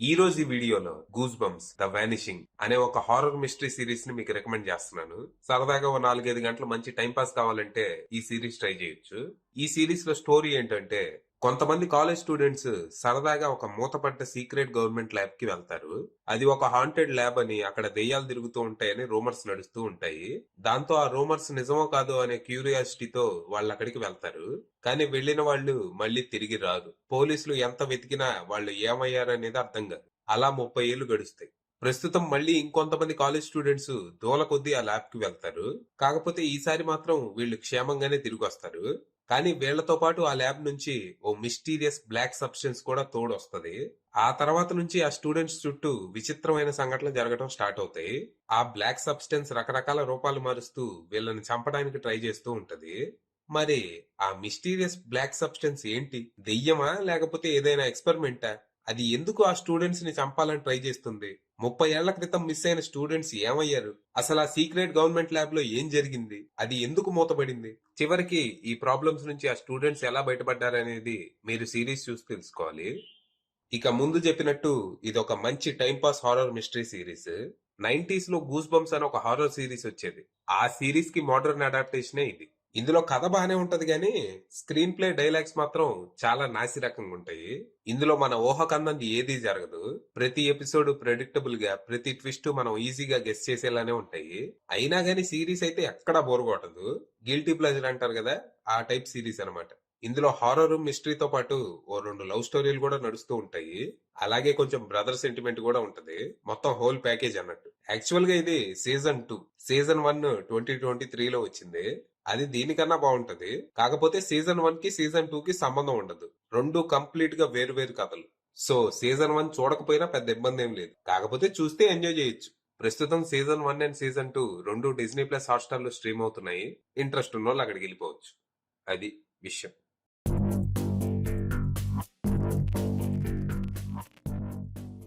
ఈ రోజు ఈ వీడియోలో గూస్ బంప్స్ ద వానిషింగ్ అనే ఒక హారర్ మిస్టరీ సిరీస్ ని మీకు రికమెండ్ చేస్తున్నాను. సరదాగా ఓ 4-5 గంటలు మంచి టైం పాస్ కావాలంటే ఈ సిరీస్ ట్రై చేయొచ్చు. ఈ సిరీస్ లో స్టోరీ ఏంటంటే, కొంతమంది కాలేజ్ స్టూడెంట్స్ సరదాగా ఒక మూతపడ్డ సీక్రెట్ గవర్నమెంట్ ల్యాబ్ కి వెళ్తారు. అది ఒక హాంటెడ్ ల్యాబ్ అని, అక్కడ దెయ్యాలు తిరుగుతూ ఉంటాయని రూమర్స్ నడుస్తూ ఉంటాయి. దాంతో ఆ రూమర్స్ నిజమో కాదో అనే క్యూరియాసిటీతో వాళ్ళు అక్కడికి వెళ్తారు. కానీ వెళ్లిన వాళ్ళు మళ్ళీ తిరిగి రారు. పోలీసులు ఎంత వెతికినా వాళ్ళు ఏమయ్యారనేది అర్థం కాదు. అలా 30 ఏళ్లు గడుస్తాయి. ప్రస్తుతం మళ్ళీ ఇంకొంతమంది కాలేజ్ స్టూడెంట్స్ దూల కొద్దీ ఆ ల్యాబ్ కి వెళ్తారు. కాకపోతే ఈసారి మాత్రం వీళ్ళు క్షేమంగానే తిరిగి వస్తారు. కానీ వీళ్లతో పాటు ఆ ల్యాబ్ నుంచి ఓ మిస్టీరియస్ బ్లాక్ సబ్స్టెన్స్ కూడా తోడొస్తది. ఆ తర్వాత నుంచి ఆ స్టూడెంట్స్ చుట్టూ విచిత్రమైన సంఘటనలు జరగడం స్టార్ట్ అవుతాయి. ఆ బ్లాక్ సబ్స్టెన్స్ రకరకాల రూపాలు మారుస్తూ వీళ్ళని చంపడానికి ట్రై చేస్తూ ఉంటది. మరి ఆ మిస్టీరియస్ బ్లాక్ సబ్స్టెన్స్ ఏంటి? దెయ్యమా లేకపోతే ఏదైనా ఎక్స్పెరిమెంటా? అది ఎందుకు ఆ స్టూడెంట్స్ ని చంపాలని ట్రై చేస్తుంది? 30 ఏళ్ల క్రితం మిస్ అయిన స్టూడెంట్స్ ఏమయ్యారు? అసలు ఆ సీక్రెట్ గవర్నమెంట్ ల్యాబ్ లో ఏం జరిగింది? అది ఎందుకు మూతపడింది? చివరికి ఈ ప్రాబ్లమ్స్ నుంచి ఆ స్టూడెంట్స్ ఎలా బయటపడ్డారనేది మీరు సిరీస్ చూసి తెలుసుకోవాలి. ఇక ముందు చెప్పినట్టు ఇది ఒక మంచి time pass horror mystery series. 90s లో గూస్ బంప్స్ అని ఒక హారర్ సిరీస్ వచ్చేది. ఆ సిరీస్ కి మోడర్న్ అడాప్టేషనే ఇది. ఇందులో కథ బానే ఉంటది గానీ స్క్రీన్ ప్లే డైలాగ్స్ మాత్రం చాలా నాసిరకంగా ఉంటాయి. ఇందులో మన ఊహకందంది ఏదీ జరగదు. ప్రతి ఎపిసోడ్ ప్రెడిక్టబుల్ గా, ప్రతి ట్విస్ట్ మనం ఈజీగా గెస్ చేసేలానే ఉంటాయి. అయినా గానీ సిరీస్ అయితే ఎక్కడా బోర్ కొట్టదు. గిల్టీ ప్లెజర్ అంటారు కదా, ఆ టైప్ సిరీస్ అన్నమాట. ఇందులో హారర్ మిస్టరీతో పాటు ఓ 2 లవ్ స్టోరీలు కూడా నడుస్తూ ఉంటాయి. అలాగే కొంచెం బ్రదర్ సెంటిమెంట్ కూడా ఉంటది. మొత్తం హోల్ ప్యాకేజ్ అన్నట్టు. యాక్చువల్ గా ఇది సీజన్ 2. సీజన్ 1 2023లో వచ్చింది. అది దీనికన్నా బాగుంటది. కాకపోతే సీజన్ 1 కి సీజన్ 2 కి సంబంధం ఉండదు. రెండు కంప్లీట్ గా వేరు వేరు కథలు. సో సీజన్ 1 చూడకపోయినా పెద్ద ఇబ్బంది ఏం లేదు. కాకపోతే చూస్తే ఎంజాయ్ చేయొచ్చు. ప్రస్తుతం సీజన్ 1 అండ్ సీజన్ 2 రెండు డిజ్నీ ప్లస్ హాట్స్టార్ లో స్ట్రీమ్ అవుతున్నాయి. ఇంట్రెస్ట్ ఉన్న వాళ్ళు అక్కడికి వెళ్ళిపోవచ్చు. అది విషయం.